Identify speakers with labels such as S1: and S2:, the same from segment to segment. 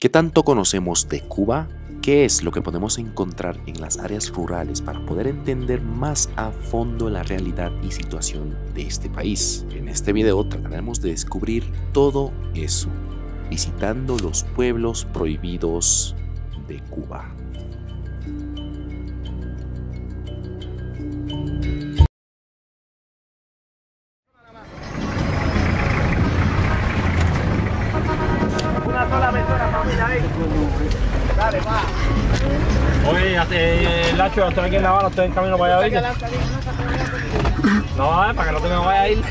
S1: ¿Qué tanto conocemos de Cuba? ¿Qué es lo que podemos encontrar en las áreas rurales para poder entender más a fondo la realidad y situación de este país? En este video trataremos de descubrir todo eso, visitando los pueblos prohibidos de Cuba.
S2: Dale, va. Oye, Lacho, estoy aquí en La Habana, estoy en camino para allá, ¿viste? No, para que no te me vaya a ir.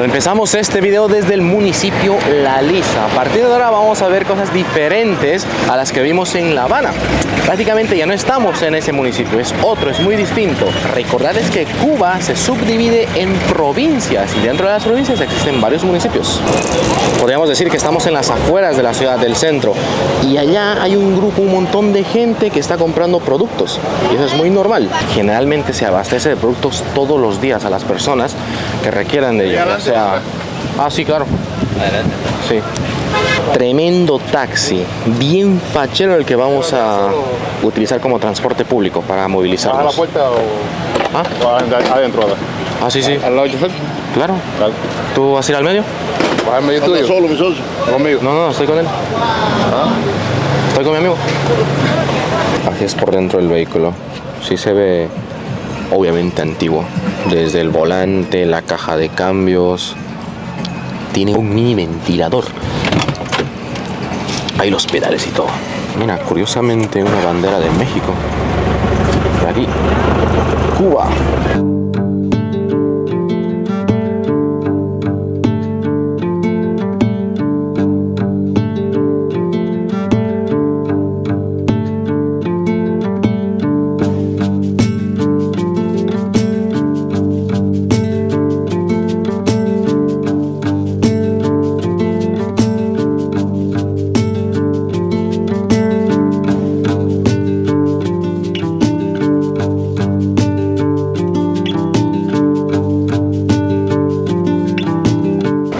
S3: Empezamos este video desde el municipio La Lisa. A partir de ahora vamos a ver cosas diferentes a las que vimos en La Habana. Prácticamente ya no estamos en ese municipio, es otro, es muy distinto. Recordarles que Cuba se subdivide en provincias y dentro de las provincias existen varios municipios. Podríamos decir que estamos en las afueras de la ciudad del centro y allá hay un grupo, un montón de gente que está comprando productos y eso es muy normal. Generalmente se abastece de productos todos los días a las personas que requieran de ellos. O sea, sí, claro. Adelante. Sí. Tremendo taxi, bien fachero el que vamos a utilizar como transporte público para movilizarnos.
S4: ¿A la puerta o adentro?
S3: Sí, sí.
S4: ¿Al lado del chofer?
S3: Claro. ¿Tú vas a ir al medio?
S4: ¿Vas al medio tuyo? ¿Solo, mi socio? ¿Conmigo?
S3: No, estoy con él. Estoy con mi amigo. Así es por dentro del vehículo. Sí se ve obviamente antiguo. Desde el volante, la caja de cambios. Tiene un mini ventilador. Hay los pedales y todo. Mira, curiosamente una bandera de México. Y aquí, Cuba.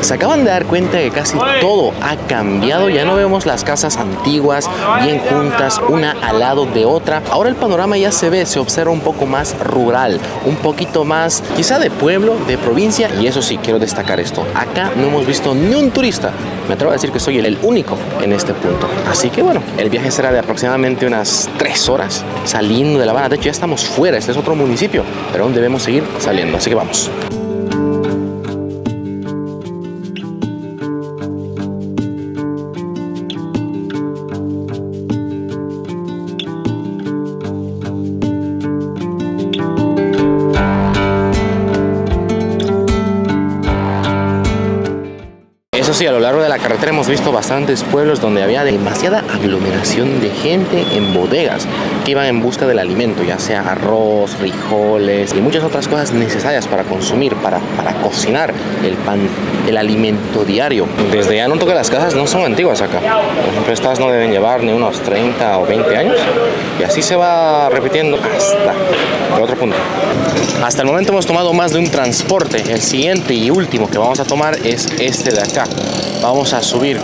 S3: Se acaban de dar cuenta que casi todo ha cambiado, ya no vemos las casas antiguas bien juntas, una al lado de otra. Ahora el panorama ya se observa un poco más rural, un poquito más quizá de pueblo, de provincia. Y eso sí, quiero destacar esto, acá no hemos visto ni un turista. Me atrevo a decir que soy el único en este punto. Así que bueno, el viaje será de aproximadamente unas 3 horas saliendo de La Habana. De hecho ya estamos fuera, este es otro municipio, pero aún debemos seguir saliendo, así que vamos. Sí, a lo largo de la carretera hemos visto bastantes pueblos donde había demasiada aglomeración de gente en bodegas que iban en busca del alimento, ya sea arroz, frijoles y muchas otras cosas necesarias para consumir, para cocinar el pan, el alimento diario. Desde ya noto que las casas no son antiguas acá. Por ejemplo, estas no deben llevar ni unos 30 o 20 años y así se va repitiendo hasta el otro punto. Hasta el momento hemos tomado más de un transporte. El siguiente y último que vamos a tomar es este de acá. Vamos a subir.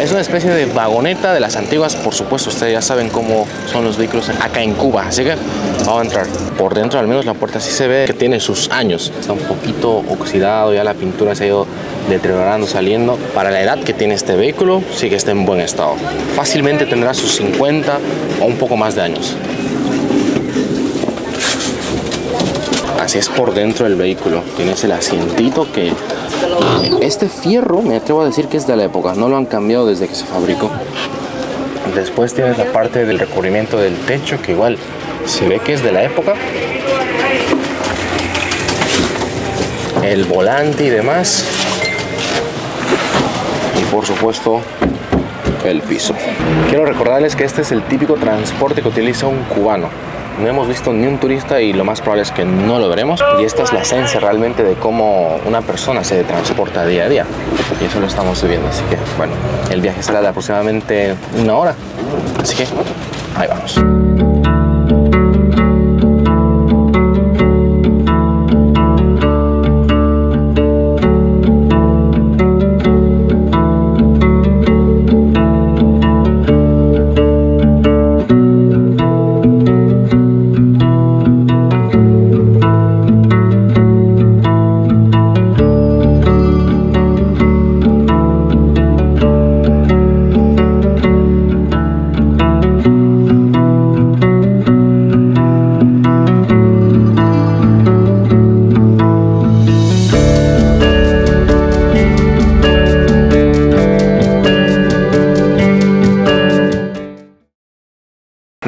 S3: Es una especie de vagoneta de las antiguas, por supuesto, ustedes ya saben cómo son los vehículos acá en Cuba, así que vamos a entrar. Por dentro al menos la puerta sí se ve que tiene sus años, está un poquito oxidado, ya la pintura se ha ido deteriorando, saliendo. Para la edad que tiene este vehículo, sí que está en buen estado. Fácilmente tendrá sus 50 o un poco más de años. Así es por dentro del vehículo. Tienes el asientito que... Este fierro me atrevo a decir que es de la época, no lo han cambiado desde que se fabricó. Después tienes la parte del recubrimiento del techo que igual se ve que es de la época. El volante y demás. Y por supuesto el piso. Quiero recordarles que este es el típico transporte que utiliza un cubano. no hemos visto ni un turista y lo más probable es que no lo veremos. Y esta es la esencia realmente de cómo una persona se transporta día a día. Y eso lo estamos viviendo, así que bueno, el viaje será de aproximadamente 1 hora. Así que ahí vamos.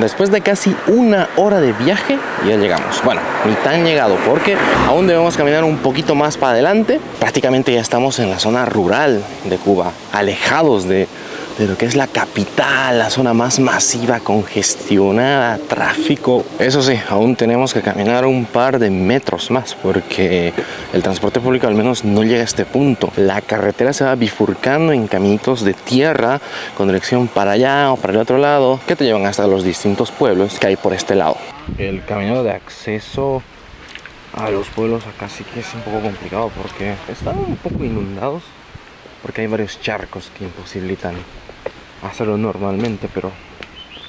S3: Después de casi 1 hora de viaje, ya llegamos. Bueno, ni tan llegado porque aún debemos caminar un poquito más para adelante. Prácticamente ya estamos en la zona rural de Cuba, alejados de lo que es la capital, la zona más masiva, congestionada, tráfico. Eso sí, aún tenemos que caminar un par de metros más porque el transporte público al menos no llega a este punto. La carretera se va bifurcando en caminitos de tierra con dirección para allá o para el otro lado que te llevan hasta los distintos pueblos que hay por este lado. El camino de acceso a los pueblos acá sí que es un poco complicado porque están un poco inundados, porque hay varios charcos que imposibilitan hacerlo normalmente, pero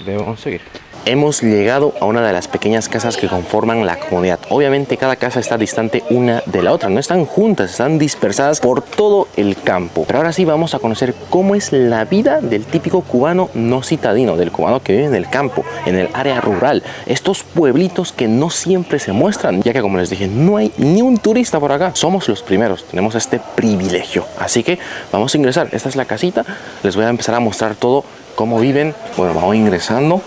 S3: debemos seguir. Hemos llegado a una de las pequeñas casas que conforman la comunidad. Obviamente cada casa está distante una de la otra, no están juntas, están dispersadas por todo el campo. Pero ahora sí vamos a conocer cómo es la vida del típico cubano no citadino, del cubano que vive en el campo, en el área rural. Estos pueblitos que no siempre se muestran, ya que como les dije, no hay ni un turista por acá. Somos los primeros, tenemos este privilegio. Así que vamos a ingresar. Esta es la casita, les voy a empezar a mostrar todo, cómo viven. Bueno, vamos ingresando.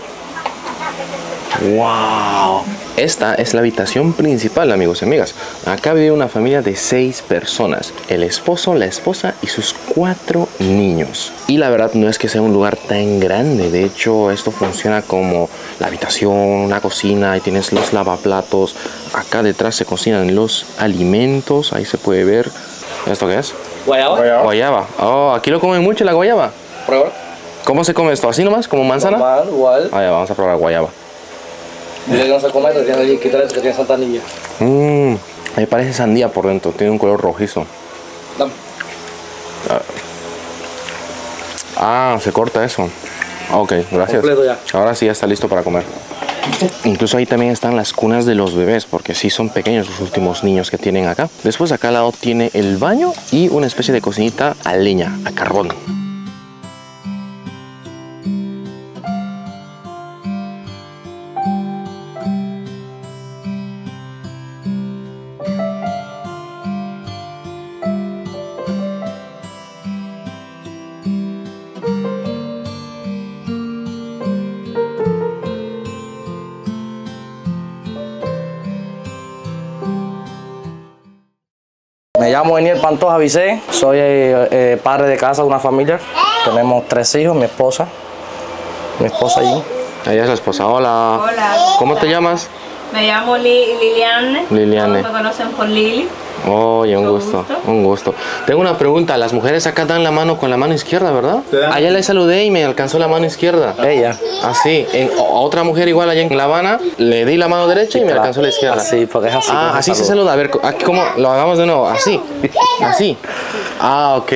S3: ¡Wow! Esta es la habitación principal, amigos y amigas. Acá vive una familia de 6 personas. El esposo, la esposa y sus 4 niños. Y la verdad no es que sea un lugar tan grande. De hecho, esto funciona como la habitación, una cocina. Ahí tienes los lavaplatos. Acá detrás se cocinan los alimentos. Ahí se puede ver. ¿Esto qué es?
S2: Guayaba.
S3: Guayaba. Oh, aquí lo comen mucho la guayaba.
S2: Prueba.
S3: ¿Cómo se come esto? ¿Así nomás? ¿Como manzana?
S2: Normal, igual.
S3: Ah, ya, vamos a probar guayaba.
S2: Dile que no se come, que tiene santanilla.
S3: Me parece sandía por dentro, tiene un color rojizo.
S2: Dame.
S3: Ah, se corta eso. Ok, gracias.
S2: Completo ya.
S3: Ahora sí ya está listo para comer. Incluso ahí también están las cunas de los bebés, porque sí son pequeños los últimos niños que tienen acá. Después acá al lado tiene el baño y una especie de cocinita a leña, a carbón.
S2: Me llamo Eniel Pantoja Vicé, soy padre de casa de una familia. Tenemos 3 hijos, mi esposa allí.
S3: Ella es la esposa. Hola.
S5: Hola.
S3: ¿Cómo te llamas?
S5: Me llamo Liliane.
S3: Liliane.
S5: Todos me conocen por Lili.
S3: Oye, un
S5: Mucho
S3: gusto,
S5: gusto.
S3: un gusto. Tengo una pregunta. Las mujeres acá dan la mano con la mano izquierda, ¿verdad? Allá le saludé y me alcanzó la mano izquierda.
S2: Ella.
S3: Así. A otra mujer igual allá en La Habana le di la mano derecha y me alcanzó la izquierda.
S2: Así, porque es así.
S3: Ah,
S2: como
S3: así se
S2: saluda.
S3: saluda. A ver, aquí cómo lo hagamos de nuevo. Así. Así. Ah, ok.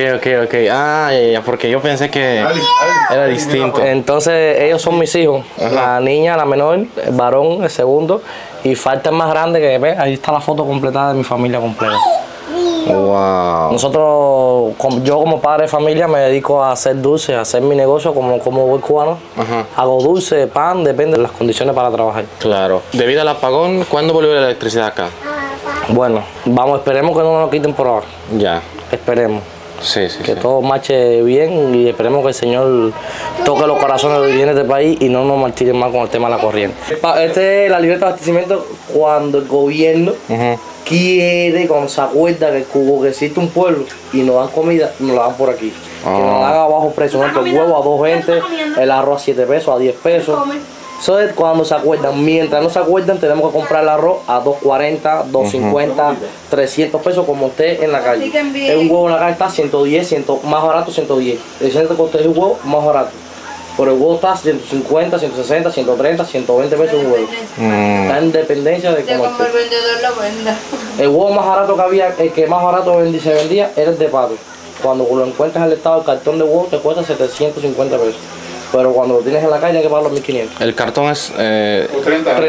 S3: Ah, ya, porque yo pensé que era distinto.
S2: Entonces, ellos son mis hijos. La niña, la menor, el varón, el segundo. Y falta el más grande que ve. Ahí está la foto completada de mi familia completa.
S3: Wow.
S2: Nosotros, yo como padre de familia me dedico a hacer dulces, a hacer mi negocio como buen cubano.
S3: Ajá.
S2: Hago dulce, pan, depende de las condiciones para trabajar.
S3: Claro. Debido al apagón, ¿cuándo volvió la electricidad acá?
S2: Bueno, esperemos que no nos lo quiten por ahora.
S3: Ya.
S2: Esperemos.
S3: Sí.
S2: Que todo marche bien y esperemos que el Señor toque los corazones de bienes de este país y no nos martiren más con el tema de la corriente. Este es la libreta de abastecimiento cuando el gobierno quiere, cuando se acuerda que existe un pueblo y nos dan comida, nos la dan por aquí. Que nos dan a bajo precio, por ejemplo, el huevo a 2.20, el arroz a 7 pesos, a 10 pesos. Eso es cuando se acuerdan. Mientras no se acuerdan, tenemos que comprar el arroz a $2.40, $2.50, 300 pesos como usted en la calle. Un huevo en la calle está 110, más barato 110. El centro que usted es un huevo más barato. Pero el huevo está 150, 160, 130, 120 pesos un huevo. Está en dependencia de cómo esté.
S5: el vendedor lo venda.
S2: El huevo más barato que había, el que más barato se vendía era el de pato. Cuando lo encuentras en el estado, el cartón de huevo te cuesta 750 pesos. Pero cuando lo tienes en la calle hay que pagar los 1.500.
S3: El cartón es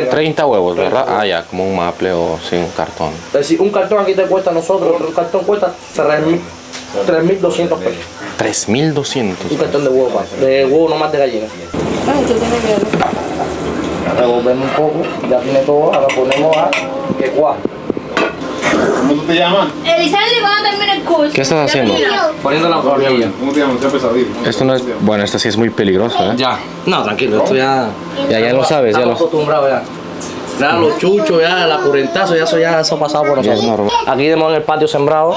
S3: 30 huevos, ¿verdad? Ah, ya, como un maple o sí, un cartón.
S2: Es decir, un cartón aquí te cuesta a nosotros, un cartón cuesta 3.200 pesos.
S3: 3.200.
S2: Un cartón de huevo, de huevo nomás de gallina.
S5: Ay, tú tienes miedo.
S2: Revolvemos un poco, ya tiene todo, ahora ponemos a ecuar.
S4: ¿Cómo tú te llamas?
S5: Elizalde, ¿cuándo termina el curso?
S3: ¿Qué estás haciendo?
S2: Poniendo la florilla.
S4: ¿Cómo te llamas? Estoy pesadito.
S3: Esto no es, bueno, esto sí es muy peligroso, ¿eh?
S2: Ya. No, tranquilo, esto ya.
S3: Ya lo sabes, ya lo
S2: Estamos acostumbrados ya. Ya los chuchos, ya la currentazo, ya eso ha pasado por nosotros.
S3: es normal.
S2: Aquí tenemos en el patio sembrado.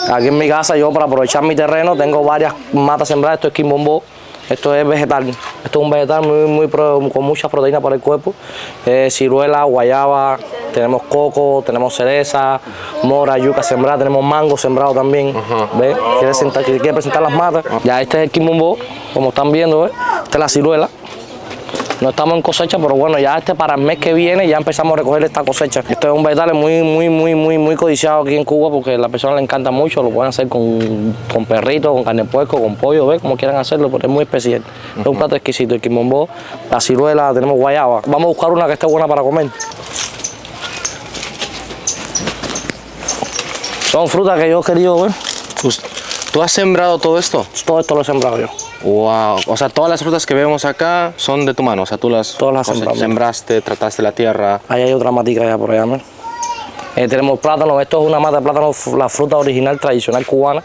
S2: Aquí en mi casa yo para aprovechar mi terreno tengo varias matas sembradas. Esto es quimbombó. Esto es vegetal. Esto es un vegetal con mucha proteína para el cuerpo. Ciruela, guayaba, tenemos coco, tenemos cereza, mora, yuca sembrada, tenemos mango sembrado también. ¿Ves? Quiere presentar las matas. Ya este es el quimbombó, como están viendo, ¿ves? Esta es la ciruela. No estamos en cosecha, pero bueno, ya para el mes que viene ya empezamos a recoger esta cosecha. Esto es un vegetal muy codiciado aquí en Cuba porque a las personas les encanta mucho. Lo pueden hacer con perrito, con carne de puerco, con pollo, ¿ves? Como quieran hacerlo, pero es muy especial. Es un plato exquisito. El quimbombó, la ciruela, tenemos guayaba. Vamos a buscar una que esté buena para comer. Son frutas que yo he querido ver.
S3: ¿Tú has sembrado todo esto?
S2: Todo esto lo he sembrado yo.
S3: Wow, o sea, todas las frutas que vemos acá son de tu mano, o sea, tú las sembraste, trataste la tierra.
S2: Ahí hay otra matica allá por allá, ¿no? Tenemos plátano, esto es una mata de plátano, la fruta original, tradicional cubana.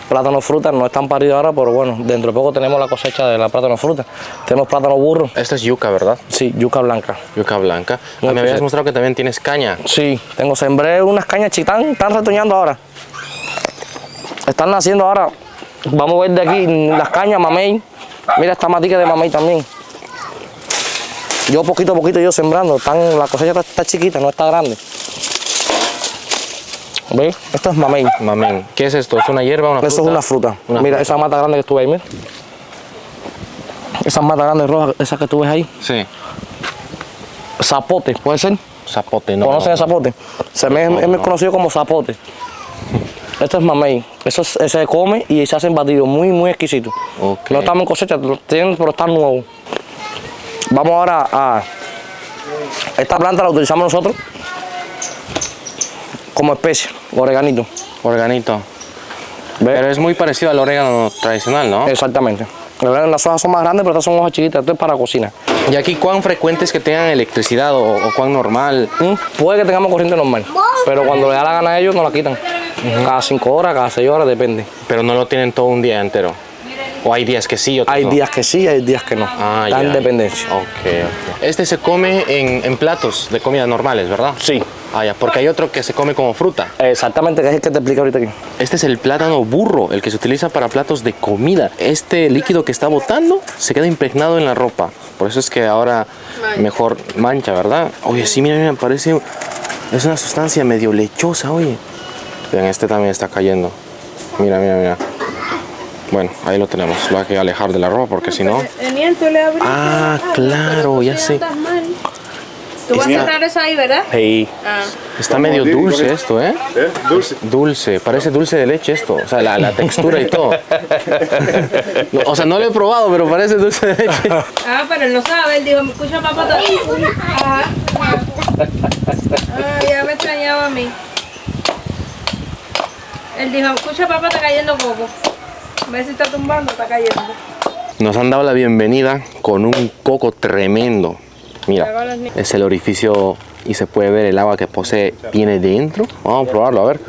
S2: Plátano fruta, no están paridos ahora, pero bueno, dentro de poco tenemos la cosecha de la plátano fruta. Tenemos plátano burro.
S3: Esta es yuca, ¿verdad?
S2: Sí, yuca blanca.
S3: Yuca blanca. Me habías mostrado que también tienes caña.
S2: Sí, sembré unas cañas chitán, están retoñando ahora. Están naciendo ahora. Vamos a ver de aquí las cañas, mamey. Mira esta matica de mamey también. Yo poquito a poquito yo sembrando. La cosecha está chiquita, no está grande. ¿Ves? Esto es mamey.
S3: Mamey. ¿Qué es esto? ¿Es una hierba o una fruta?
S2: Eso es una fruta. Mira, esa mata grande que tú ves ahí, mira. Esa mata grande roja, esa que tú ves ahí.
S3: Sí.
S2: Zapote, ¿puede ser?
S3: Zapote, no.
S2: ¿Conocen el zapote? Es muy conocido como zapote. Esto es mamey. Eso se come y se hacen batidos muy exquisitos.
S3: Okay.
S2: No estamos en cosecha, pero están nuevos. Vamos ahora a... Esta planta la utilizamos nosotros como especie, oreganito.
S3: Oreganito.
S2: ¿Ves?
S3: Pero es muy parecido al orégano tradicional, ¿no?
S2: Exactamente. Las hojas son más grandes, pero estas son hojas chiquitas. Esto es para cocina.
S3: ¿Y aquí cuán frecuente es que tengan electricidad o cuán normal?
S2: Puede que tengamos corriente normal, pero cuando le da la gana a ellos, nos la quitan. Cada 5 horas, cada 6 horas, depende.
S3: Pero no lo tienen todo un día entero. ¿O hay días que sí? Otros
S2: hay
S3: no?
S2: días que sí, hay días que no. Está en dependencia.
S3: Okay. Este se come en platos de comida normales, ¿verdad?
S2: Sí.
S3: Ah, ya, porque hay otro que se come como fruta.
S2: Exactamente, que es el que te explico ahorita aquí.
S3: Este es el plátano burro, el que se utiliza para platos de comida. Este líquido que está botando se queda impregnado en la ropa. Por eso es que ahora mejor mancha, ¿verdad? Oye, sí, mira, parece... Es una sustancia medio lechosa, oye. Vean, este también está cayendo. Mira. Bueno, ahí lo tenemos. Lo hay que alejar de la ropa porque si no... Ah, claro, ya sé.
S5: Tú vas a cerrar eso ahí, ¿verdad?
S2: Sí.
S3: Está medio dulce esto, ¿eh?
S4: Dulce.
S3: Dulce, parece dulce de leche esto. O sea, la textura y todo. No, o sea, no lo he probado, pero parece dulce de leche.
S5: Ah, pero él no sabe. Él dijo, ¿me escucha papá todavía? Ajá. Ah, ya me extrañaba a mí. Él dijo, escucha papá, está cayendo coco. A ver si está tumbando, está cayendo.
S3: Nos han dado la bienvenida con un coco tremendo. Mira, es el orificio y se puede ver el agua que posee. Viene dentro. Vamos a probarlo, a ver.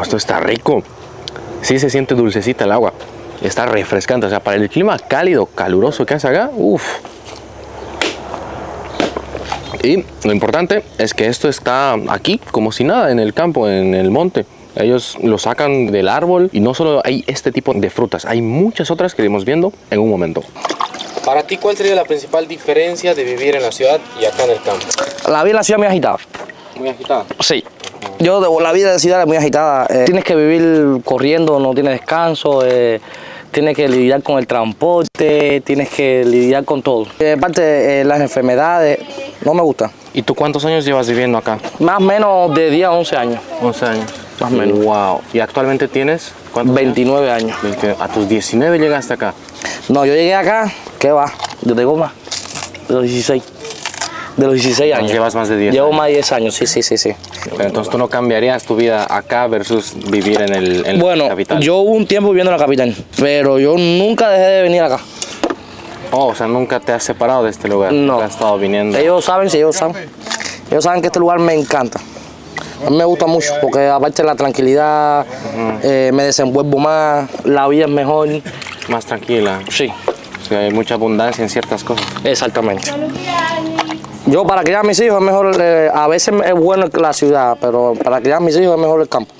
S3: Esto está rico. Sí se siente dulcecita el agua. Está refrescante. O sea, para el clima cálido, caluroso que hace acá, uff. Y lo importante es que esto está aquí, como si nada, en el campo, en el monte. Ellos lo sacan del árbol y no solo hay este tipo de frutas, hay muchas otras que iremos viendo en un momento. Para ti, ¿cuál sería la principal diferencia de vivir en la ciudad y acá en el campo?
S2: La vida en la ciudad es muy agitada.
S3: Muy agitada.
S2: Sí. La vida de la ciudad es muy agitada. Tienes que vivir corriendo, no tienes descanso. Tienes que lidiar con el transporte, tienes que lidiar con todo. Aparte, las enfermedades, no me gusta.
S3: ¿Y tú cuántos años llevas viviendo acá?
S2: Más o menos de 10 a 11 años.
S3: 11 años.
S2: Más o menos.
S3: Wow. ¿Y actualmente tienes cuántos
S2: 29 años.
S3: 20. A tus 19 llegaste acá.
S2: No, yo llegué acá, ¿qué va? Yo tengo más. De los 16. De los 16 años.
S3: Llevas más de 10
S2: Llevo
S3: años.
S2: más de 10 años, sí.
S3: Pero entonces tú no cambiarías tu vida acá versus vivir en
S2: Bueno,
S3: la capital.
S2: yo hubo un tiempo viviendo en la capital, pero yo nunca dejé de venir acá.
S3: Oh, o sea, nunca te has separado de este lugar.
S2: No.
S3: Has estado viniendo.
S2: Ellos saben, sí, ellos saben. Ellos saben que este lugar me encanta. A mí me gusta mucho porque aparte de la tranquilidad, me desenvuelvo más, la vida es mejor.
S3: Más tranquila.
S2: Sí,
S3: O sea, hay mucha abundancia en ciertas cosas.
S2: exactamente. Yo para criar a mis hijos es mejor, a veces es bueno la ciudad, pero para criar a mis hijos es mejor el campo.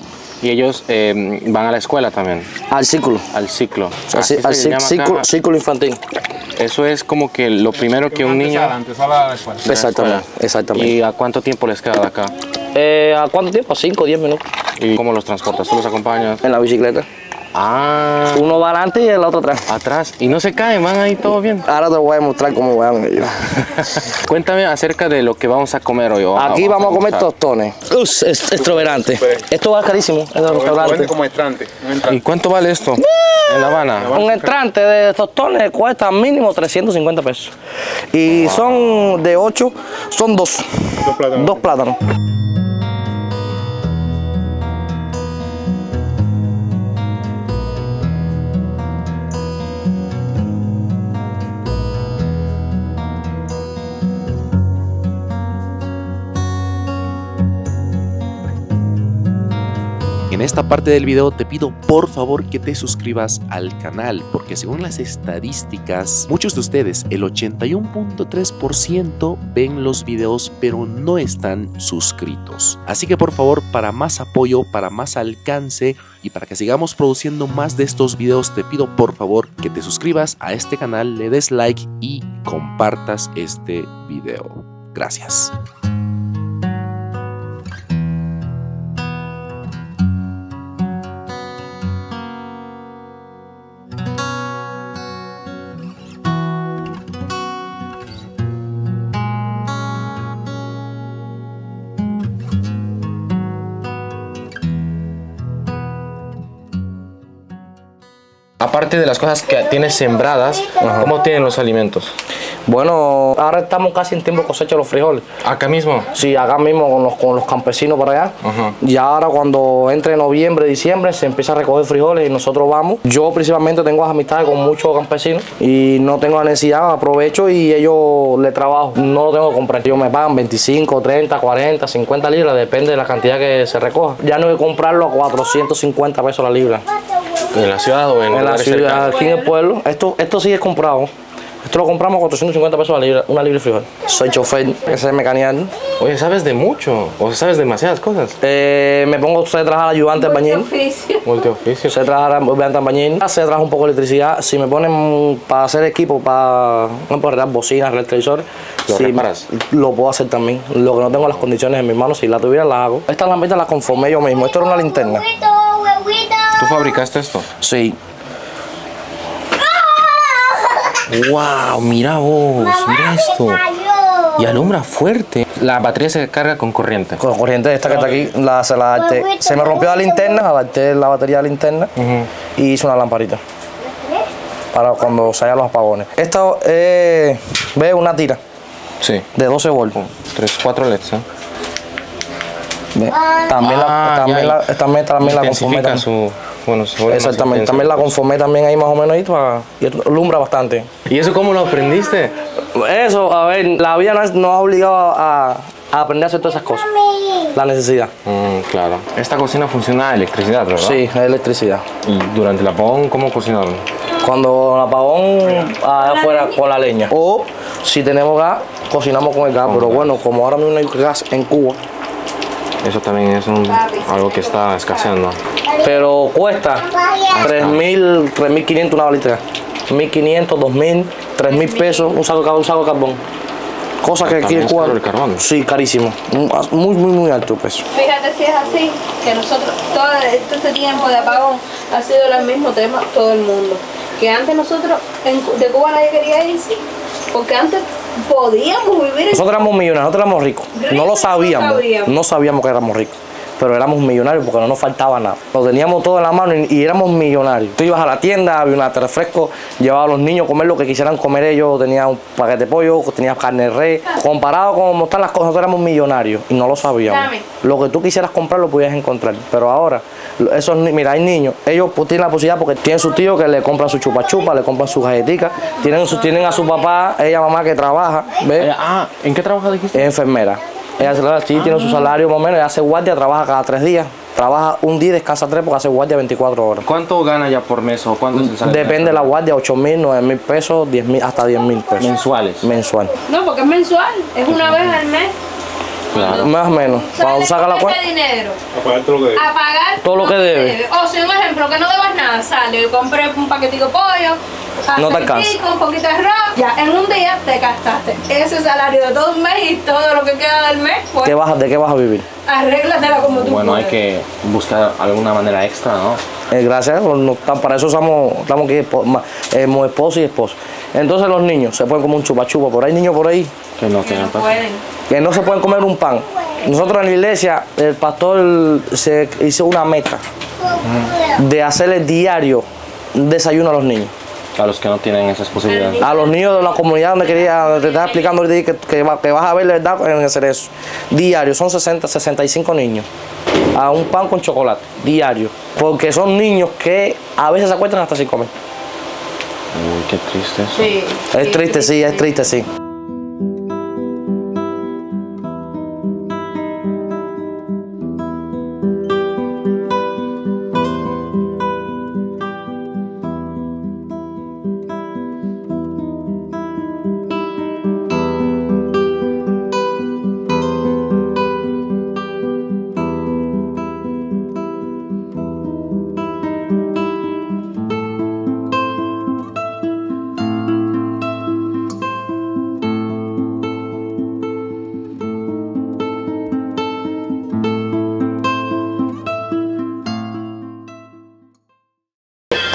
S3: Y ellos van a la escuela también,
S2: Al ciclo.
S3: al ciclo.
S2: Así,
S3: Así se llama acá.
S2: ciclo infantil.
S3: Eso es como que lo primero que un niño...
S4: Antesala de la escuela.
S2: Exactamente, exactamente.
S3: ¿Y a cuánto tiempo les queda de acá?
S2: ¿A cuánto tiempo? 5 o 10 minutos.
S3: ¿Y cómo los transportas? ¿Tú los acompañas?
S2: En la bicicleta.
S3: Ah,
S2: Uno va adelante y el otro atrás.
S3: atrás. ¿Y no se caen? ¿Van ahí todo bien?
S2: Ahora te voy a mostrar cómo van ellos.
S3: Cuéntame acerca de lo que vamos a comer hoy.
S2: Aquí vamos a comer
S3: degustar.
S2: tostones. Es extravagante. Esto va carísimo en el restaurante.
S4: Como entrante.
S3: ¿Y cuánto vale esto? En La Habana.
S2: Un entrante de tostones cuesta mínimo 350 pesos. Y son de 8, son 2. Dos plátanos.
S1: En esta parte del video te pido por favor que te suscribas al canal, porque según las estadísticas, muchos de ustedes, el 81.3% ven los videos pero no están suscritos. Así que por favor, para más apoyo, para más alcance y para que sigamos produciendo más de estos videos, te pido por favor que te suscribas a este canal, le des like y compartas este video. Gracias.
S3: Aparte de las cosas que tienes sembradas, ¿cómo tienen los alimentos?
S2: Bueno, ahora estamos casi en tiempo de cosecha de los frijoles.
S3: ¿Acá mismo?
S2: Sí, acá mismo con los campesinos por allá. Y ahora cuando entre noviembre, diciembre, se empieza a recoger frijoles y nosotros vamos. Yo principalmente tengo amistades con muchos campesinos y no tengo la necesidad, aprovecho y ellos le trabajo. No lo tengo que comprar. Ellos me pagan 25, 30, 40, 50 libras, depende de la cantidad que se recoja. Ya no hay que comprarlo a 450 pesos la libra.
S3: ¿En la ciudad o en
S2: la
S3: lugares
S2: ciudad,
S3: cercanos?
S2: aquí en el pueblo. Esto sí es comprado. Esto lo compramos a 450 pesos una libra de frijol. Soy chofer, ese es mecanical.
S3: Oye, sabes de mucho, o sea, sabes demasiadas cosas.
S2: Me pongo a trabajar ayudante albañil.
S3: Multioficio.
S2: Sé trabajar ayudante albañil. Sé trabajar un poco de electricidad. Si me ponen para hacer equipo, para arreglar bocinas, arreglar televisores,
S3: ¿Lo reparas?
S2: lo puedo hacer también. Lo que no tengo las condiciones en mis manos, si la tuviera, la hago. Estas lampitas las conformé yo mismo. Esto era una linterna.
S3: ¿Tú fabricaste esto?
S2: Sí.
S3: ¡Wow! Mira vos, mira esto. Y alumbra fuerte. La batería se carga con corriente.
S2: Con la corriente esta que está aquí, se me rompió la linterna, adapté la batería de la linterna y hice una lamparita para cuando se hayan los apagones. Esta es, ve, una tira
S3: Sí.
S2: de 12 volts.
S3: 4 LEDs, ¿eh?
S2: Ve, También la conformé.
S3: Intensifica su... Bueno, su volumen más
S2: Exactamente,
S3: intenso.
S2: también la conformé también ahí más o menos ahí y alumbra bastante.
S3: ¿Y eso cómo lo aprendiste?
S2: Eso, a ver, la vida no ha obligado a aprender a hacer todas esas cosas. La necesidad.
S3: Claro. Esta cocina funciona a electricidad, ¿verdad?
S2: Sí, es electricidad.
S3: ¿Y durante el apagón cómo cocinaron?
S2: Cuando el apagón afuera con la leña. O si tenemos gas, cocinamos con el gas. Pero bueno, como ahora mismo no hay gas en Cuba,
S3: Eso también es algo que está escaseando.
S2: Pero cuesta 3.000, 3.500 una balita. 1.500, 2.000, 3.000 pesos un saco de carbón. Cosa que aquí en Cuba.
S3: ¿El carbón?
S2: Sí, carísimo. Muy alto el precio.
S5: Fíjate si es así, que nosotros todo este tiempo de apagón ha sido el mismo tema todo el mundo. Que antes nosotros de Cuba nadie quería irse, porque antes podíamos vivir.
S2: Nosotros éramos millonarios, nosotros éramos ricos. No lo sabíamos. No sabíamos que éramos ricos. Pero éramos millonarios porque no nos faltaba nada. Lo teníamos todo en la mano y éramos millonarios. Tú ibas a la tienda, había un refresco, llevaba a los niños a comer lo que quisieran comer ellos, tenía un paquete de pollo, tenía carne de res. Comparado con cómo están las cosas, nosotros éramos millonarios y no lo sabíamos.
S5: Dame.
S2: Lo que tú quisieras comprar lo podías encontrar. Pero ahora, mira, hay niños, ellos pues, tienen la posibilidad porque tienen su tío que le compran su chupa chupa, le compran sus galletitas, tienen a su papá, ella mamá que trabaja, ¿ves?
S3: ¿En qué trabaja dijiste?
S2: Es enfermera. Ella sí tiene su salario más o menos, ella hace guardia, trabaja cada 3 días. Trabaja un día y descansa 3 porque hace guardia 24 horas.
S3: ¿Cuánto gana ya por mes o cuánto es el salario?
S2: Depende de la guardia, 8.000, 9.000 pesos, 10.000, hasta 10.000 pesos.
S3: ¿Mensuales?
S2: Mensual.
S5: No, porque es mensual, es una vez al mes.
S3: Claro.
S2: Más o menos. Cuando saca la cuenta.
S5: Dinero
S4: A pagar todo lo que
S5: a pagar
S2: Todo lo que debe.
S5: O si un ejemplo, que no debas nada, sale, yo compré un paquetico de pollo,
S2: No te alcanza.
S5: aceitico, un poquito de arroz, ya en un día te gastaste ese salario de todo un mes y todo lo que queda del mes, pues
S2: ¿De qué vas a vivir?
S5: arréglatela como tú
S3: Bueno, hay
S5: puedas.
S3: que buscar alguna manera extra, ¿no?
S2: Gracias, para eso estamos aquí, esposos y esposos. Entonces los niños se pueden comer un chupa chupa, por ahí niños por ahí
S3: Que no
S5: Que
S3: tengan
S5: no
S3: paz.
S5: pueden.
S2: que no se pueden comer un pan. Nosotros en la iglesia, el pastor se hizo una meta de hacerle diario desayuno a los niños.
S3: A los que no tienen esas posibilidades.
S2: A los niños de la comunidad donde te estaba explicando ahorita que vas a ver la verdad en hacer eso. Diario, son 65 niños. A un pan con chocolate, diario. Porque son niños que a veces se acuestan hasta sin comer.
S3: Uy, qué triste eso.
S5: Sí,
S2: Es triste, sí, es triste, sí.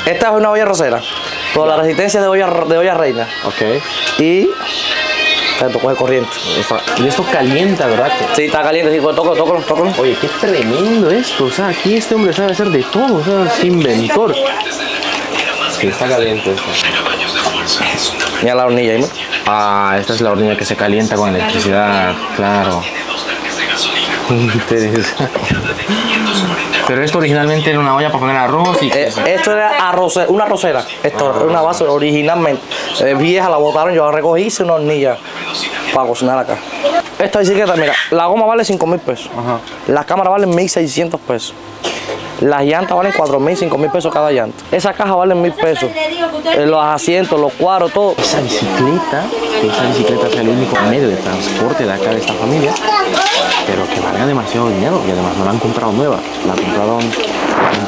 S2: Esta es una olla rosera, con la resistencia de olla reina.
S3: Ok.
S2: Y te coge corriente.
S3: Y esto calienta, ¿verdad?
S2: Sí, está caliente, sí, pues tócalo.
S3: Oye, qué tremendo esto. O sea, aquí este hombre sabe hacer de todo. O sea, es inventor. Sí, está caliente esto.
S2: Mira la hornilla ahí, ¿no?
S3: Ah, esta es la hornilla que se calienta con electricidad. Claro. Interesante. Pero esto originalmente era una olla para poner arroz y...
S2: Esto era una arrocera. Esto era una base originalmente vieja, la botaron, yo la recogí y hice una hornilla para cocinar acá. Esta bicicleta, mira, la goma vale 5.000 pesos.
S3: Ajá.
S2: Las cámaras valen 1.600 pesos. Las llantas valen 4.000, 5.000 pesos cada llanta. Esa caja vale 1.000 pesos. Los asientos, los cuadros, todo.
S3: Esa bicicleta es el único medio de transporte de acá de esta familia, pero que valga demasiado dinero y además no la han comprado nueva, la compraron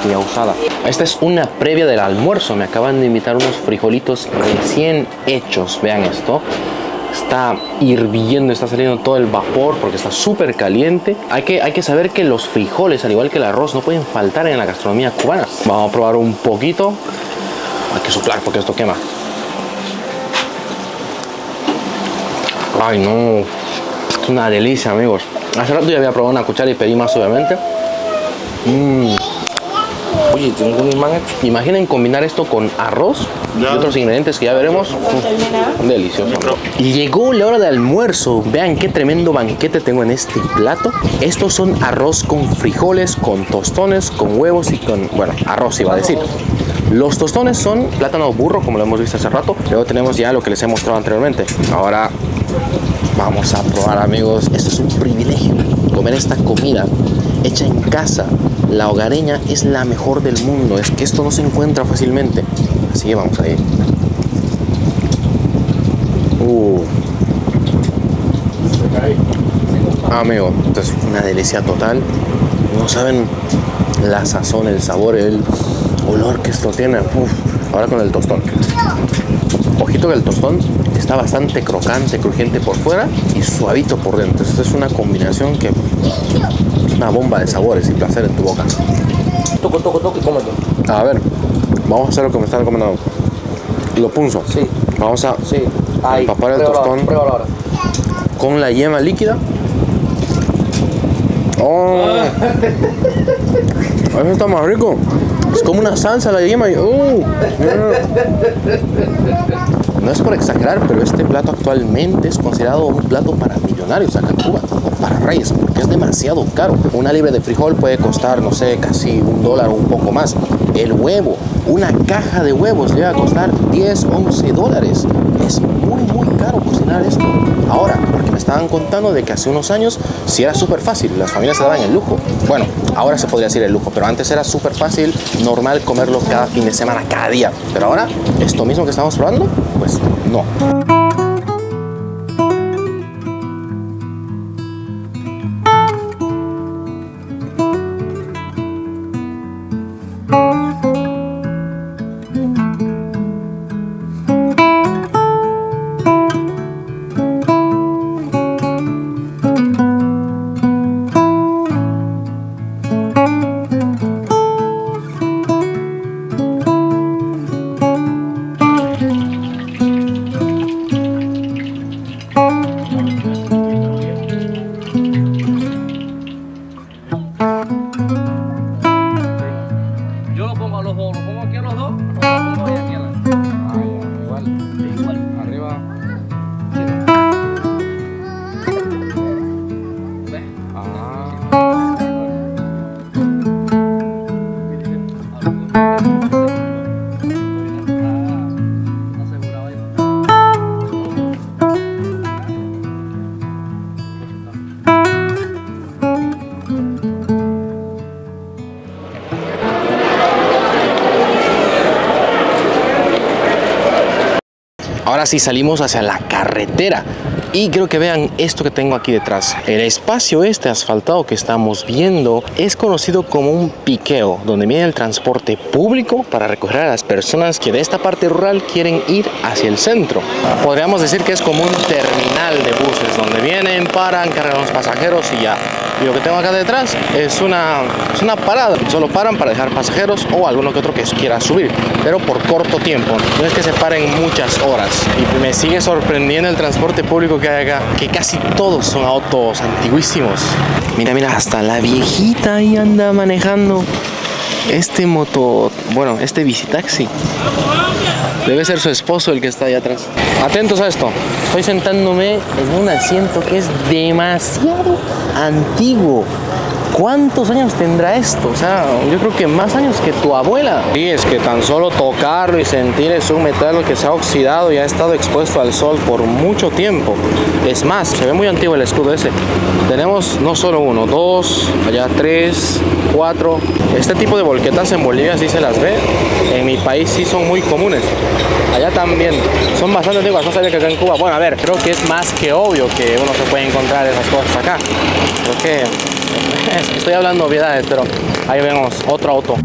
S3: ya usada. Esta es una previa del almuerzo, me acaban de invitar unos frijolitos recién hechos, vean esto. Está hirviendo, está saliendo todo el vapor porque está súper caliente. Hay que saber que los frijoles, al igual que el arroz, no pueden faltar en la gastronomía cubana. Vamos a probar un poquito. Hay que soplar porque esto quema. Ay, no. Es una delicia, amigos. Hace rato ya había probado una cuchara y pedí más, obviamente.
S2: Oye, tengo un imán hecho.
S3: Imaginen combinar esto con arroz y otros ingredientes que ya veremos. Delicioso. Y llegó la hora de almuerzo. Vean qué tremendo banquete tengo en este plato. Estos son arroz con frijoles, con tostones, con huevos y con, bueno, arroz iba a decir. Los tostones son plátano burro, como lo hemos visto hace rato. Luego tenemos ya lo que les he mostrado anteriormente. Ahora vamos a probar, amigos. Esto es un privilegio, comer esta comida hecha en casa. La hogareña es la mejor del mundo. Es que esto no se encuentra fácilmente. Así que vamos a ir. Amigo, esto es una delicia total. No saben la sazón, el sabor, el olor que esto tiene. Uf, ahora con el tostón. Ojito que el tostón está bastante crocante, crujiente por fuera y suavito por dentro. Esta es una combinación que es una bomba de sabores y placer en tu boca.
S2: Toco y cómete.
S3: A ver, vamos a hacer lo que me están recomendando. Lo punzo.
S2: Sí.
S3: Vamos a empapar el tostón
S2: Ahora.
S3: con la yema líquida. Oh, eso está más rico. Es como una salsa la yema. No es por exagerar, pero este plato actualmente es considerado un plato para millonarios acá en Cuba, o para reyes, porque es demasiado caro. Una libra de frijol puede costar, no sé, casi $1 o un poco más. El huevo, una caja de huevos llega a costar $10, $11. Es muy caro cocinar esto. Ahora, porque me estaban contando de que hace unos años sí era súper fácil, las familias se daban el lujo. Bueno, ahora se podría decir el lujo, pero antes era súper fácil, normal comerlo cada fin de semana, cada día. Pero ahora, esto mismo que estamos probando, pues no.
S2: Yo lo pongo a los dos, lo pongo aquí a los dos, o lo pongo ahí aquí a la... igual. Arriba. ¿Ves? Asegurado ahí.
S3: Ahora sí salimos hacia la carretera y quiero que vean esto que tengo aquí detrás. El espacio este asfaltado que estamos viendo es conocido como un piqueo, donde viene el transporte público para recoger a las personas que de esta parte rural quieren ir hacia el centro. Podríamos decir que es como un terminal de buses, donde vienen, paran, cargan los pasajeros y ya. Y lo que tengo acá detrás es una parada. Solo paran para dejar pasajeros o alguno que otro que quiera subir, pero por corto tiempo. No es que se paren muchas horas. Y me sigue sorprendiendo el transporte público que hay acá, que casi todos son autos antiguísimos. Mira, hasta la viejita ahí anda manejando este este bicitaxi. Debe ser su esposo el que está ahí atrás. Atentos a esto. Estoy sentándome en un asiento que es demasiado antiguo. ¿Cuántos años tendrá esto? O sea, yo creo que más años que tu abuela. Y es que tan solo tocarlo y sentir es un metal que se ha oxidado y ha estado expuesto al sol por mucho tiempo. Es más, se ve muy antiguo el escudo ese. Tenemos no solo uno, dos, allá 3, 4. Este tipo de volquetas en Bolivia sí se las ve. En mi país sí son muy comunes. Allá también son bastante antiguas. No sabía que acá en Cuba. Bueno, a ver, creo que es más que obvio que uno se puede encontrar esas cosas acá. Creo que estoy hablando obviedades, pero ahí vemos otro auto.